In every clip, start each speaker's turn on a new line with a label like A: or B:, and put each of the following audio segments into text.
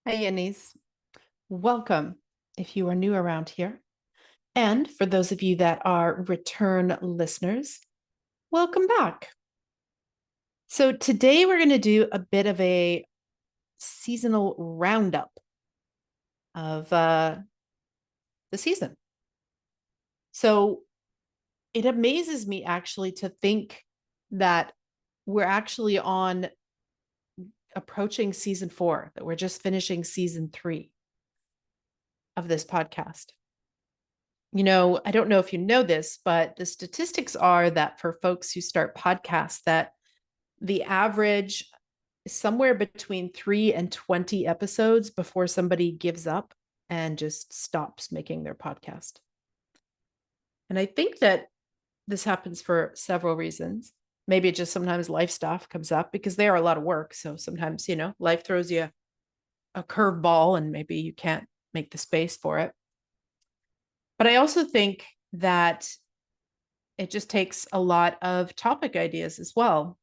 A: Hey, Anise. Welcome if you are new around here. And for those of you that are return listeners, welcome back. So today we're going to do a bit of a seasonal roundup of the season. So it amazes me actually to think that we're actually on approaching season 4, that we're just finishing season 3 of this podcast. I don't know if you know this, but the statistics are that for folks who start podcasts, that the average is somewhere between 3 and 20 episodes before somebody gives up and just stops making their podcast. And I think that this happens for several reasons. Maybe just sometimes life stuff comes up because they are a lot of work. So sometimes, life throws you a curveball and maybe you can't make the space for it. But I also think that it just takes a lot of topic ideas as well.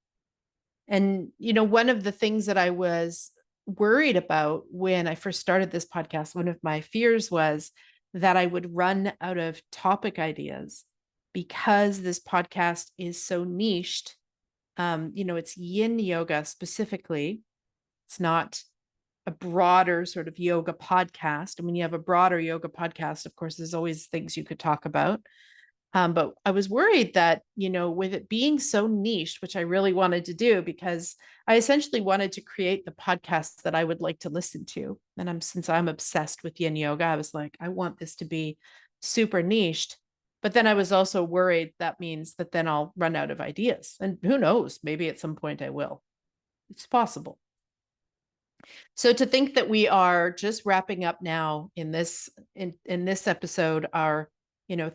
A: And, one of the things that I was worried about when I first started this podcast, one of my fears was that I would run out of topic ideas because this podcast is so niched. It's Yin Yoga specifically. It's not a broader sort of yoga podcast. And when you have a broader yoga podcast, of course, there's always things you could talk about. But I was worried that, with it being so niche, which I really wanted to do, because I essentially wanted to create the podcast that I would like to listen to. And since I'm obsessed with Yin Yoga, I was like, I want this to be super niched. But then I was also worried that means that then I'll run out of ideas. And who knows, maybe at some point I will. It's possible. So to think that we are just wrapping up now in this episode, our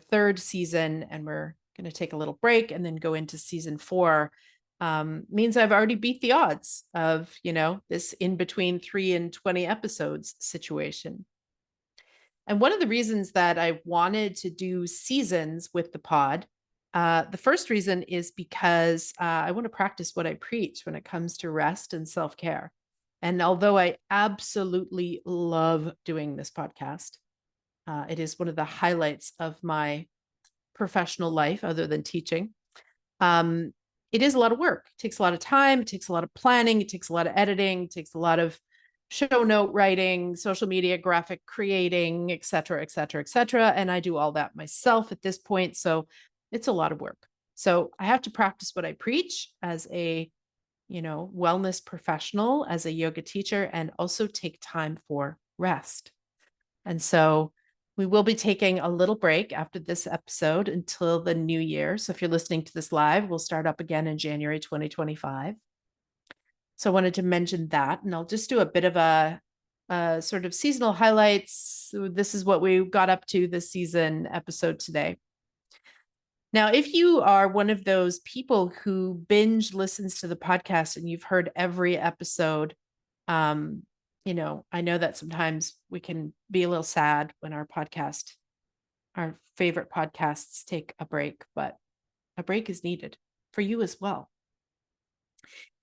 A: third season, and we're going to take a little break and then go into season 4, means I've already beat the odds of this in between 3 and 20 episodes situation. And one of the reasons that I wanted to do seasons with the pod, the first reason is because I want to practice what I preach when it comes to rest and self-care. And although I absolutely love doing this podcast, it is one of the highlights of my professional life other than teaching. It is a lot of work. It takes a lot of time. It takes a lot of planning. It takes a lot of editing. It takes a lot of show note writing, social media, graphic creating, et cetera, et cetera, et cetera. And I do all that myself at this point. So it's a lot of work. So I have to practice what I preach as a wellness professional, as a yoga teacher, and also take time for rest. And so we will be taking a little break after this episode until the new year. So if you're listening to this live, we'll start up again in January 2025. So I wanted to mention that, and I'll just do a bit of a sort of seasonal highlights. This is what we got up to this season episode today. Now, if you are one of those people who binge listens to the podcast and you've heard every episode, I know that sometimes we can be a little sad when our favorite podcasts take a break, but a break is needed for you as well.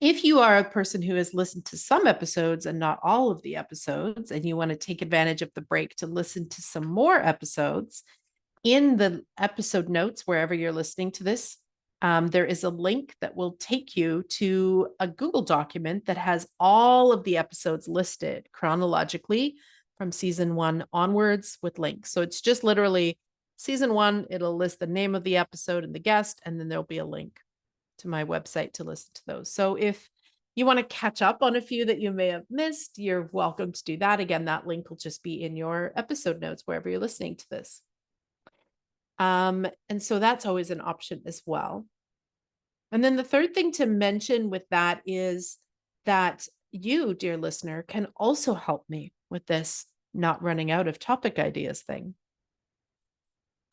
A: If you are a person who has listened to some episodes and not all of the episodes, and you want to take advantage of the break to listen to some more episodes, in the episode notes, wherever you're listening to this, there is a link that will take you to a Google document that has all of the episodes listed chronologically from season 1 onwards with links. So it's just literally season 1, it'll list the name of the episode and the guest, and then there'll be a link to my website to listen to those. So if you want to catch up on a few that you may have missed, you're welcome to do that. Again, that link will just be in your episode notes wherever you're listening to this. And so that's always an option as well. And then the third thing to mention with that is that you, dear listener, can also help me with this not running out of topic ideas thing.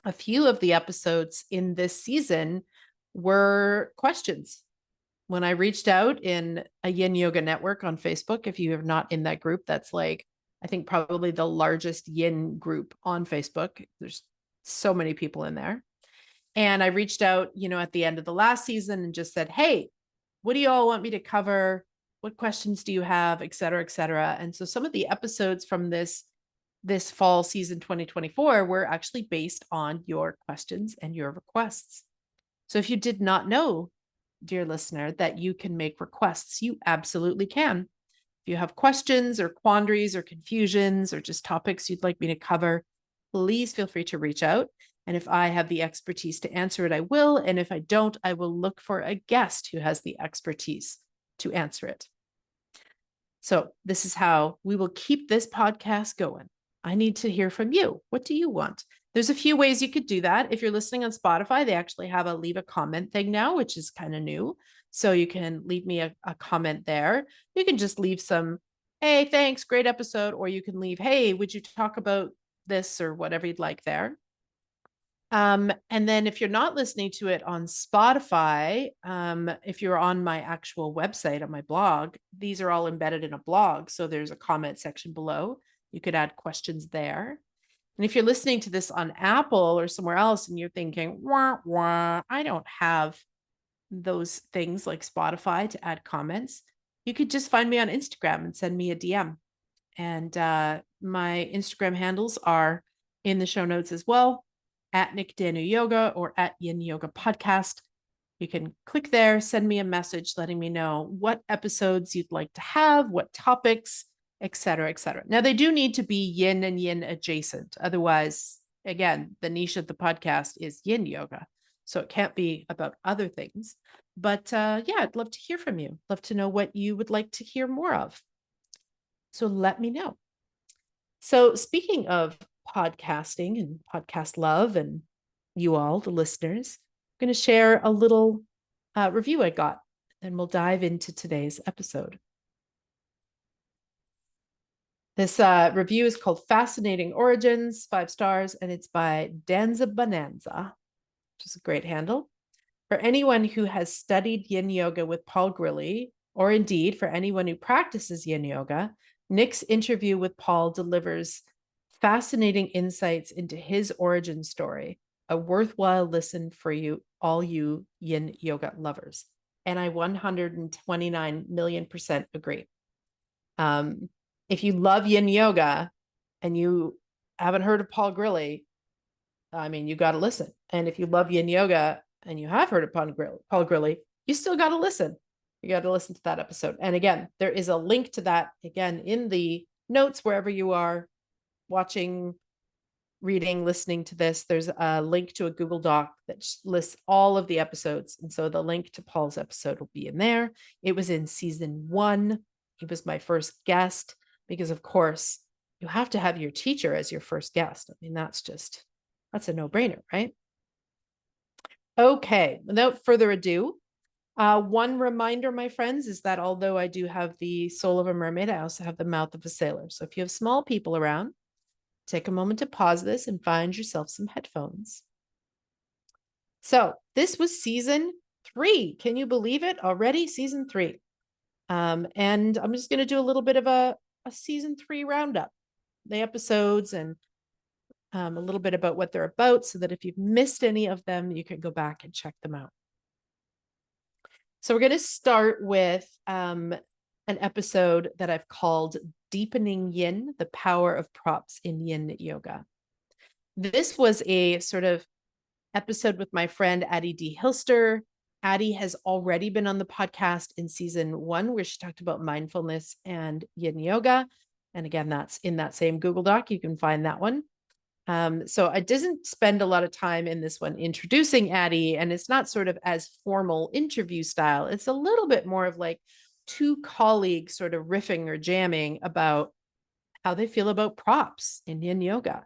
A: A few of the episodes in this season were questions. When I reached out in a Yin Yoga network on Facebook, if you are not in that group, that's like, I think probably the largest Yin group on Facebook. There's so many people in there. And I reached out, at the end of the last season and just said, hey, what do you all want me to cover? What questions do you have, et cetera, et cetera. And so some of the episodes from this fall season 2024 were actually based on your questions and your requests. So if you did not know, dear listener, that you can make requests, you absolutely can. If you have questions or quandaries or confusions or just topics you'd like me to cover, please feel free to reach out. And if I have the expertise to answer it, I will. And if I don't, I will look for a guest who has the expertise to answer it. So this is how we will keep this podcast going. I need to hear from you. What do you want? There's a few ways you could do that. If you're listening on Spotify, they actually have a leave a comment thing now, which is kind of new. So you can leave me a comment there. You can just leave some, hey, thanks, great episode. Or you can leave, hey, would you talk about this or whatever you'd like there. And then if you're not listening to it on Spotify, if you're on my actual website, on my blog, these are all embedded in a blog. So there's a comment section below. You could add questions there. And if you're listening to this on Apple or somewhere else and you're thinking, wah, wah, I don't have those things like Spotify to add comments, you could just find me on Instagram and send me a DM. And my Instagram handles are in the show notes as well, at Nick Danu Yoga or at Yin Yoga Podcast. You can click there, send me a message letting me know what episodes you'd like to have, what topics, et cetera, et cetera. Now, they do need to be yin and yin adjacent. Otherwise, again, the niche of the podcast is yin yoga. So it can't be about other things. But yeah, I'd love to hear from you. Love to know what you would like to hear more of. So let me know. So speaking of podcasting and podcast love and you all, the listeners, I'm going to share a little review I got, and we'll dive into today's episode. This review is called Fascinating Origins, 5 stars, and it's by Danza Bonanza, which is a great handle. For anyone who has studied Yin Yoga with Paul Grilly, or indeed for anyone who practices Yin Yoga, Nick's interview with Paul delivers fascinating insights into his origin story, a worthwhile listen for you, all you Yin Yoga lovers. And I 129 million% agree. If you love Yin Yoga and you haven't heard of Paul Grilly, I mean, you got to listen. And if you love Yin Yoga and you have heard of Paul Grilly, you still got to listen. You got to listen to that episode. And again, there is a link to that, again, in the notes, wherever you are watching, reading, listening to this. There's a link to a Google Doc that lists all of the episodes. And so the link to Paul's episode will be in there. It was in season 1. He was my first guest because, of course, you have to have your teacher as your first guest. I mean, that's a no-brainer, right? Okay, without further ado, one reminder, my friends, is that although I do have the soul of a mermaid, I also have the mouth of a sailor. So if you have small people around, take a moment to pause this and find yourself some headphones. So this was season 3. Can you believe it? Already season 3. And I'm just going to do a little bit of a season 3 roundup, the episodes and a little bit about what they're about, so that if you've missed any of them, you can go back and check them out. So we're going to start with an episode that I've called Deepening Yin, the Power of Props in Yin Yoga. This was a sort of episode with my friend Addie D. Hilster. Addie has already been on the podcast in season 1, where she talked about mindfulness and Yin Yoga. And again, that's in that same Google Doc. You can find that one. So I didn't spend a lot of time in this one introducing Addie, and it's not sort of as formal interview style. It's a little bit more of like 2 colleagues sort of riffing or jamming about how they feel about props in Yin Yoga.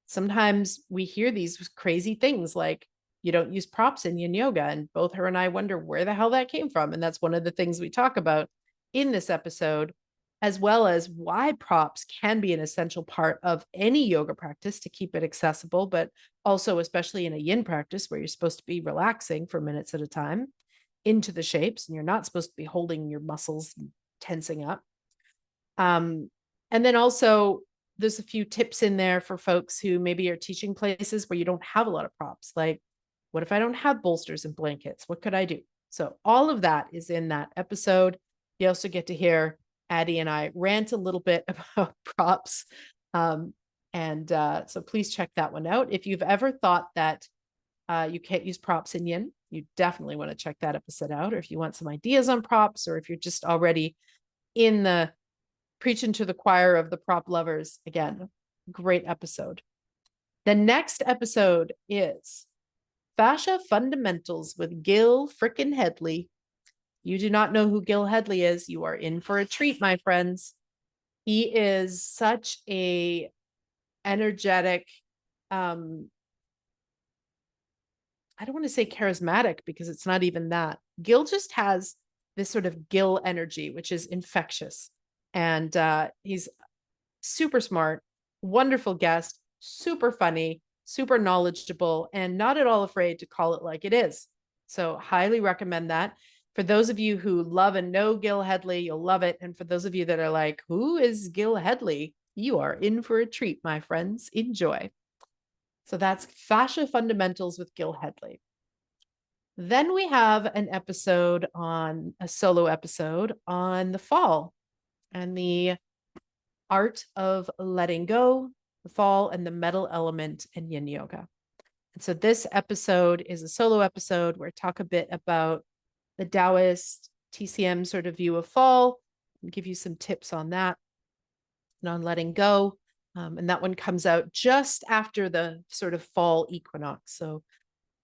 A: Sometimes we hear these crazy things like, you don't use props in Yin Yoga, and both her and I wonder where the hell that came from. And that's one of the things we talk about in this episode, as well as why props can be an essential part of any yoga practice to keep it accessible, but also especially in a yin practice where you're supposed to be relaxing for minutes at a time into the shapes, and you're not supposed to be holding your muscles and tensing up. And then also there's a few tips in there for folks who maybe are teaching places where you don't have a lot of props. Like, what if I don't have bolsters and blankets? What could I do? So all of that is in that episode. You also get to hear Addie and I rant a little bit about props. So please check that one out. If you've ever thought that you can't use props in yin, you definitely want to check that episode out. Or if you want some ideas on props, or if you're just already in the preaching to the choir of the prop lovers, again, great episode. The next episode is Fascia Fundamentals with Gil frickin' Headley. You do not know who Gil Headley is. You are in for a treat, my friends. He is such a energetic, I don't want to say charismatic because it's not even that. Gil just has this sort of Gil energy, which is infectious. And he's super smart, wonderful guest, super funny, super knowledgeable, and not at all afraid to call it like it is. So, highly recommend that. For those of you who love and know Gil Headley, you'll love it. And for those of you that are like, who is Gil Headley? You are in for a treat, my friends. Enjoy. So, that's Fascia Fundamentals with Gil Headley. Then we have an episode on a solo episode on the fall and the art of letting go, the fall, and the metal element in Yin Yoga. And so this episode is a solo episode where I talk a bit about the Taoist TCM sort of view of fall and give you some tips on that and on letting go. And that one comes out just after the sort of fall equinox. So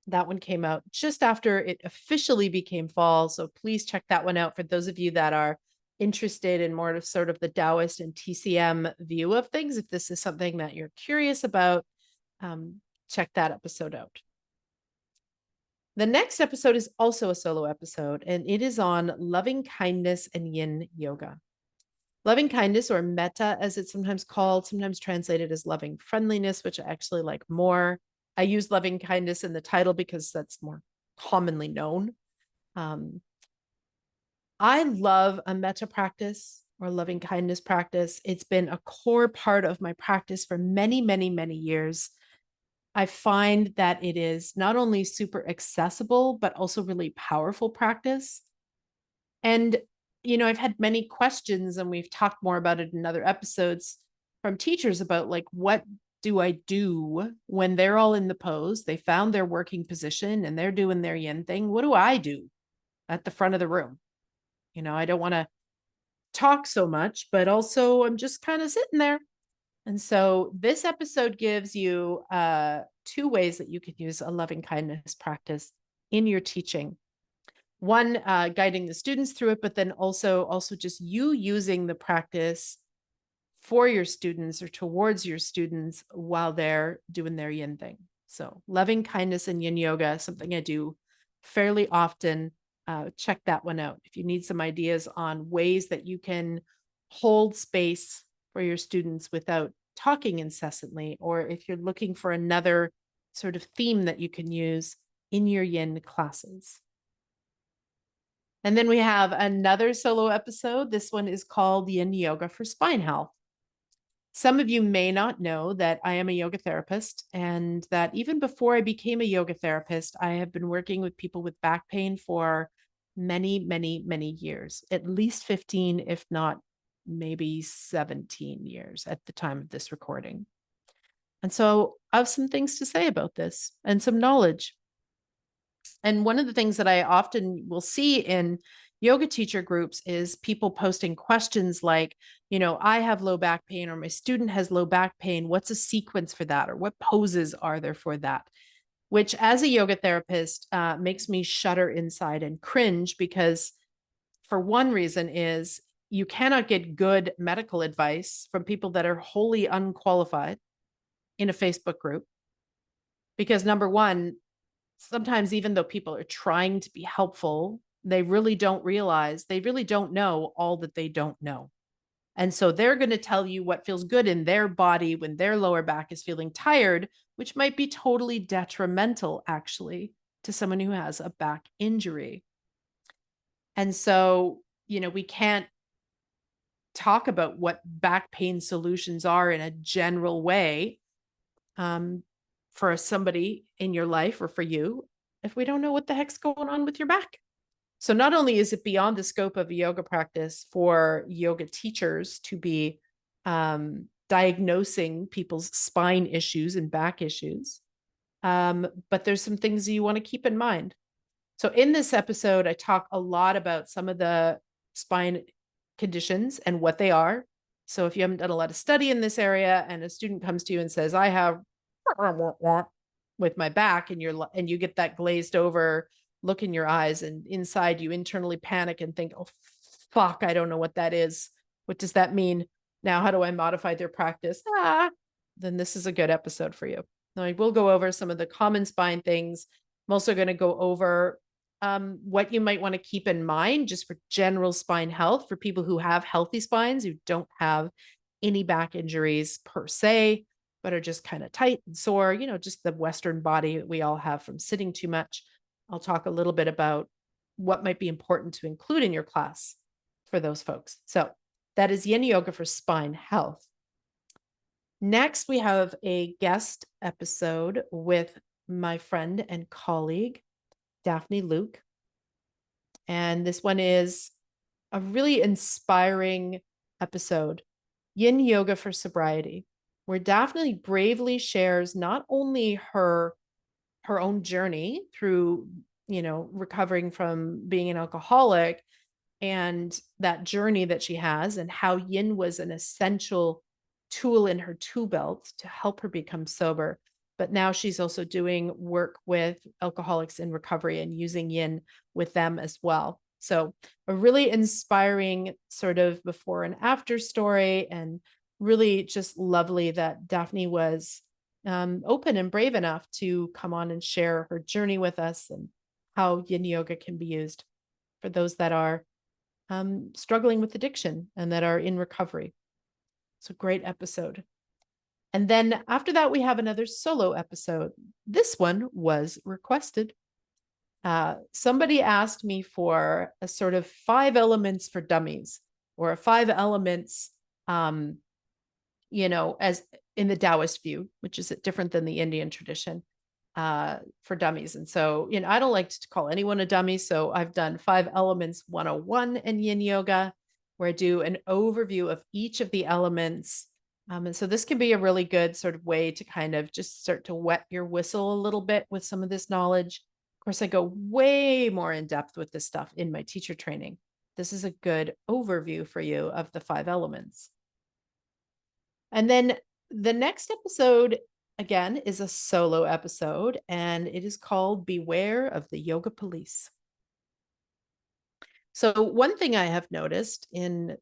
A: that one came out just after it officially became fall. So please check that one out for those of you that are interested in more of sort of the Taoist and TCM view of things. If this is something that you're curious about, check that episode out. The next episode is also a solo episode, and it is on loving kindness and yin yoga. Loving kindness, or metta as it's sometimes called, sometimes translated as loving friendliness, which I actually like more. I use loving kindness in the title because that's more commonly known. I love a metta practice or loving kindness practice. It's been a core part of my practice for many, many, many years. I find that it is not only super accessible, but also really powerful practice. And, I've had many questions, and we've talked more about it in other episodes from teachers about like, what do I do when they're all in the pose? They found their working position and they're doing their yin thing. What do I do at the front of the room? I don't want to talk so much, but also I'm just kind of sitting there. And so this episode gives you two ways that you can use a loving kindness practice in your teaching. One, guiding the students through it, but then also just you using the practice for your students or towards your students while they're doing their yin thing. So loving kindness and yin yoga, something I do fairly often. Check that one out. If you need some ideas on ways that you can hold space for your students without talking incessantly, or if you're looking for another sort of theme that you can use in your yin classes. And then we have another solo episode. This one is called Yin Yoga for Spine Health. Some of you may not know that I am a yoga therapist, and that even before I became a yoga therapist, I have been working with people with back pain for many, many, many years, at least 15, if not maybe 17 years at the time of this recording. And so I have some things to say about this and some knowledge. And one of the things that I often will see in yoga teacher groups is people posting questions like, I have low back pain, or my student has low back pain. What's a sequence for that? Or what poses are there for that? Which, as a yoga therapist, makes me shudder inside and cringe, because for one reason is you cannot get good medical advice from people that are wholly unqualified in a Facebook group. Because number one, sometimes even though people are trying to be helpful, they really don't know all that they don't know. And so they're going to tell you what feels good in their body when their lower back is feeling tired, which might be totally detrimental, actually, to someone who has a back injury. And so, we can't talk about what back pain solutions are in a general way for somebody in your life or for you if we don't know what the heck's going on with your back. So not only is it beyond the scope of a yoga practice for yoga teachers to be diagnosing people's spine issues and back issues, but there's some things you want to keep in mind. So in this episode, I talk a lot about some of the spine conditions and what they are. So if you haven't done a lot of study in this area and a student comes to you and says, I have with my back, and you get that glazed over look in your eyes, and inside you internally panic and think, oh fuck, I don't know what that is. What does that mean? Now, how do I modify their practice? Then this is a good episode for you. Now, I will go over some of the common spine things. I'm also going to go over what you might want to keep in mind just for general spine health for people who have healthy spines, who don't have any back injuries per se, but are just kind of tight and sore, just the Western body we all have from sitting too much. I'll talk a little bit about what might be important to include in your class for those folks. So that is Yin Yoga for spine health. Next, we have a guest episode with my friend and colleague, Daphne Luke. And this one is a really inspiring episode, Yin Yoga for sobriety, where Daphne bravely shares not only her own journey through, recovering from being an alcoholic and that journey that she has, and how yin was an essential tool in her tool belt to help her become sober. But now she's also doing work with alcoholics in recovery and using yin with them as well. So a really inspiring sort of before and after story, and really just lovely that Daphne was open and brave enough to come on and share her journey with us and how yin yoga can be used for those that are struggling with addiction and that are in recovery. It's a great episode. And then after that, we have another solo episode. This one was requested. Somebody asked me for a sort of 5 elements for dummies, or a 5 elements, as in the Taoist view, which is different than the Indian tradition, for dummies. And so, I don't like to call anyone a dummy. So I've done 5 elements 101 in Yin Yoga, where I do an overview of each of the elements. And so this can be a really good sort of way to kind of just start to wet your whistle a little bit with some of this knowledge. Of course, I go way more in depth with this stuff in my teacher training. This is a good overview for you of the 5 elements. And then the next episode, again, is a solo episode, and it is called Beware of the Yoga Police. So one thing I have noticed in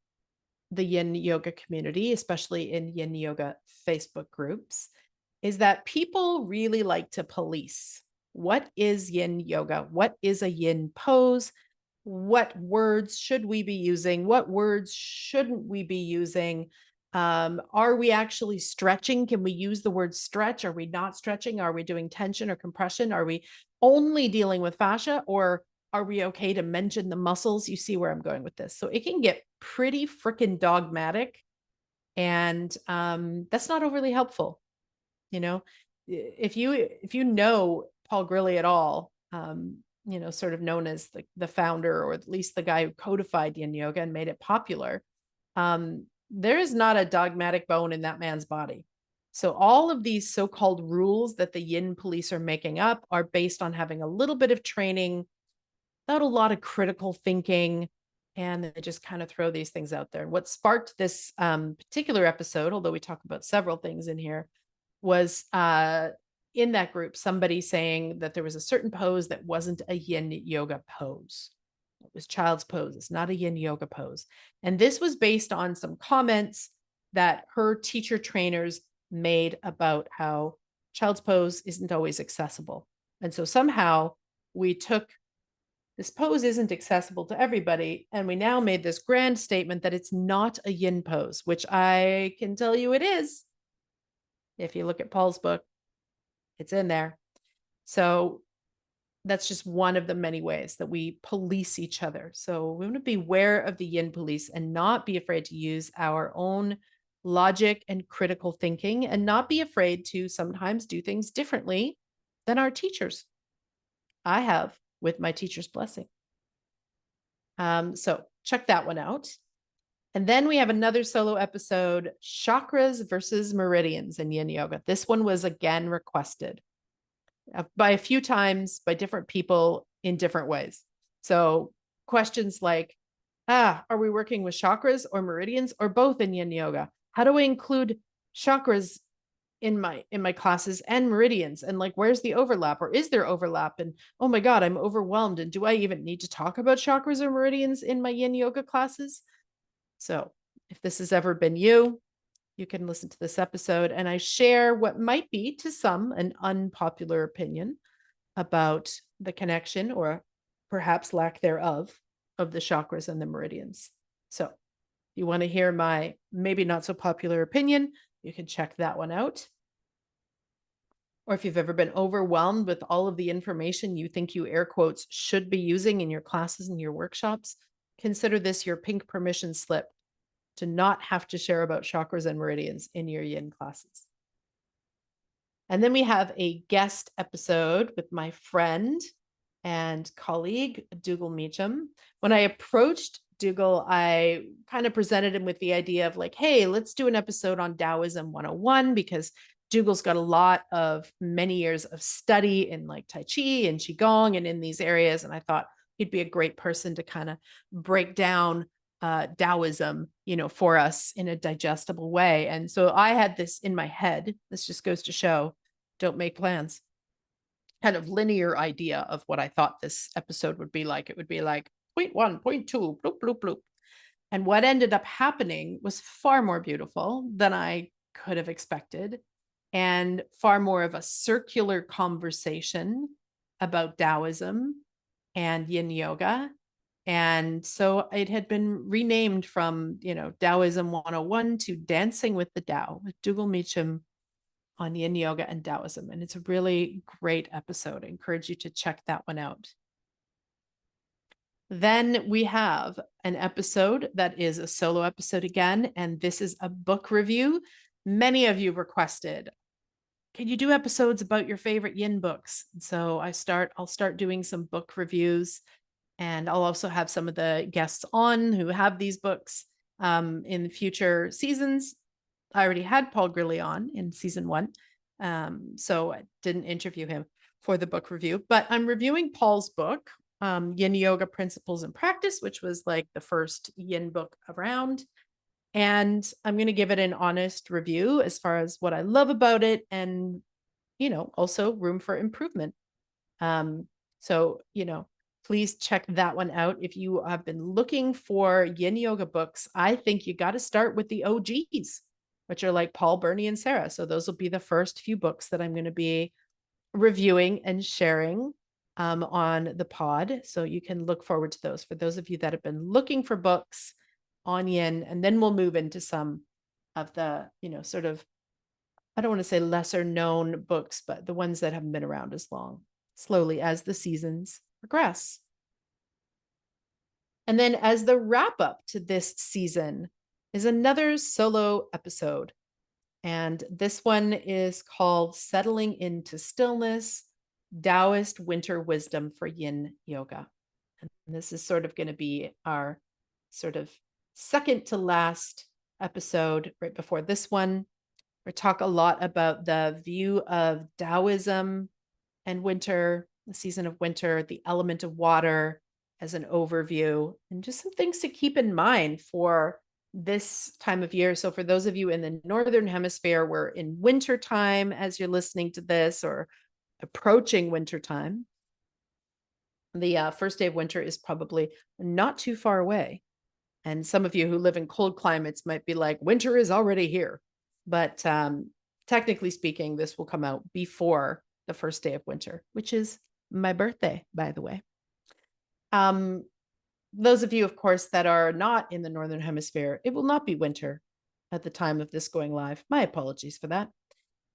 A: the Yin Yoga community, especially in Yin Yoga Facebook groups, is that people really like to police. What is Yin Yoga? What is a Yin pose? What words should we be using? What words shouldn't we be using? Are we actually stretching? Can we use the word stretch? Are we not stretching? Are we doing tension or compression? Are we only dealing with fascia, or are we okay to mention the muscles? You see where I'm going with this. So it can get pretty freaking dogmatic, and that's not overly helpful. If you know Paul Grilly at all, sort of known as the founder, or at least the guy who codified Yin Yoga and made it popular, there is not a dogmatic bone in that man's body. So all of these so-called rules that the Yin police are making up are based on having a little bit of training, not a lot of critical thinking, and they just kind of throw these things out there. And what sparked this particular episode, although we talk about several things in here, was in that group, somebody saying that there was a certain pose that wasn't a Yin Yoga pose. It was child's pose. It's not a Yin Yoga pose. And this was based on some comments that her teacher trainers made about how child's pose isn't always accessible. And so somehow we took this pose isn't accessible to everybody, and we now made this grand statement that it's not a Yin pose, which I can tell you it is. If you look at Paul's book, it's in there. So that's just one of the many ways that we police each other. So we want to be aware of the Yin police and not be afraid to use our own logic and critical thinking, and not be afraid to sometimes do things differently than our teachers. I have, with my teacher's blessing. So check that one out. And then we have another solo episode, chakras versus meridians in Yin Yoga. This one was again requested by a few times by different people in different ways. So questions like, are we working with chakras or meridians or both in Yin Yoga? How do I include chakras in my classes and meridians? And like, where's the overlap, or is there overlap? And oh my God, I'm overwhelmed. And do I even need to talk about chakras or meridians in my Yin Yoga classes? So if this has ever been you, you can listen to this episode, and I share what might be to some an unpopular opinion about the connection, or perhaps lack thereof, of the chakras and the meridians. So if you want to hear my maybe not so popular opinion, you can check that one out. Or if you've ever been overwhelmed with all of the information you think you air quotes should be using in your classes and your workshops, consider this your pink permission slip to not have to share about chakras and meridians in your Yin classes. And then we have a guest episode with my friend and colleague, Dougal Meacham. When I approached Dougal, I kind of presented him with the idea of like, hey, let's do an episode on Taoism 101, because Dougal's got a lot of many years of study in like Tai Chi and Qigong and in these areas. And I thought he'd be a great person to kind of break down Taoism, for us in a digestible way. And so I had this in my head. This just goes to show, don't make plans. Kind of linear idea of what I thought this episode would be like. It would be like point one, point two, bloop, bloop, bloop. And what ended up happening was far more beautiful than I could have expected, and far more of a circular conversation about Taoism and Yin Yoga. And so it had been renamed from, Taoism 101 to Dancing with the Tao with Dougal Meacham on Yin Yoga and Taoism. And it's a really great episode. I encourage you to check that one out. Then we have an episode that is a solo episode again, and this is a book review. Many of you requested, can you do episodes about your favorite Yin books? And so I'll start doing some book reviews, and I'll also have some of the guests on who have these books in future seasons. I already had Paul Grilly on in season 1, so I didn't interview him for the book review, but I'm reviewing Paul's book, Yin Yoga Principles and Practice, which was like the first Yin book around. And I'm going to give it an honest review as far as what I love about it, and, also room for improvement. So, please check that one out. If you have been looking for Yin Yoga books, I think you got to start with the OGs, which are like Paul, Bernie, and Sarah. So those will be the first few books that I'm going to be reviewing and sharing on the pod. So you can look forward to those for those of you that have been looking for books on Yin. And then we'll move into some of the, sort of, I don't want to say lesser known books, but the ones that haven't been around as long, slowly as the seasons progress. And then as the wrap up to this season is another solo episode. And this one is called Settling into Stillness, Taoist Winter Wisdom for Yin Yoga. And this is sort of going to be our sort of second to last episode right before this one. We talk a lot about the view of Taoism and winter, the season of winter, the element of water as an overview, and just some things to keep in mind for this time of year. So for those of you in the Northern Hemisphere, we're in winter time as you're listening to this, or approaching winter time. The first day of winter is probably not too far away. And some of you who live in cold climates might be like, winter is already here. But technically speaking, this will come out before the first day of winter, which is my birthday, by the way. Those of you, of course, that are not in the Northern Hemisphere, it will not be winter at the time of this going live. My apologies for that.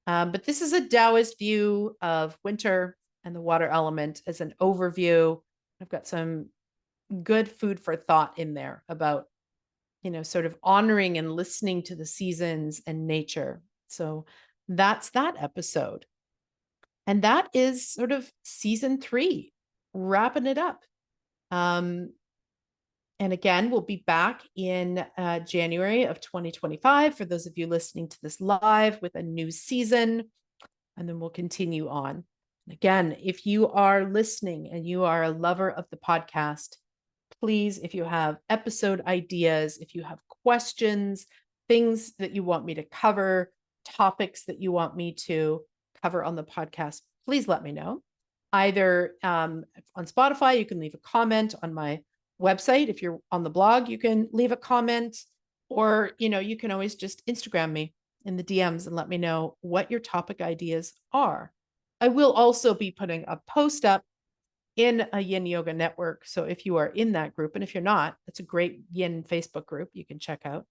A: But this is a Taoist view of winter and the water element as an overview. I've got some good food for thought in there about, sort of honoring and listening to the seasons and nature. So that's that episode. And that is sort of season 3, wrapping it up. And again, we'll be back in January of 2025 for those of you listening to this live with a new season. And then we'll continue on. Again, if you are listening and you are a lover of the podcast, please, if you have episode ideas, if you have questions, things that you want me to cover, topics that you want me to cover on the podcast, please let me know. Either on Spotify, you can leave a comment. On my website, if you're on the blog, you can leave a comment, or you can always just Instagram me in the DMs and let me know what your topic ideas are. I will also be putting a post up in a Yin Yoga network. So if you are in that group, and if you're not, it's a great Yin Facebook group you can check out.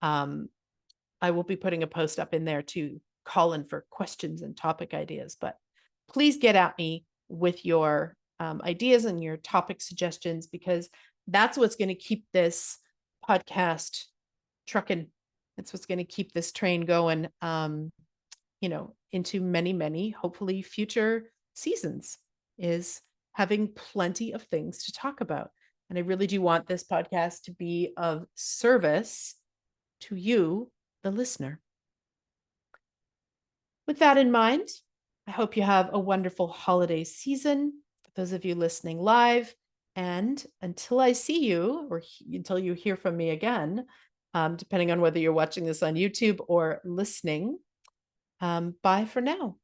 A: I will be putting a post up in there to call in for questions and topic ideas. But please get at me with your ideas and your topic suggestions, because that's what's going to keep this podcast trucking. It's what's going to keep this train going, into many, many, hopefully future seasons, is having plenty of things to talk about. And I really do want this podcast to be of service to you, the listener. With that in mind, I hope you have a wonderful holiday season, for those of you listening live. And until I see you, or until you hear from me again, depending on whether you're watching this on YouTube or listening, bye for now.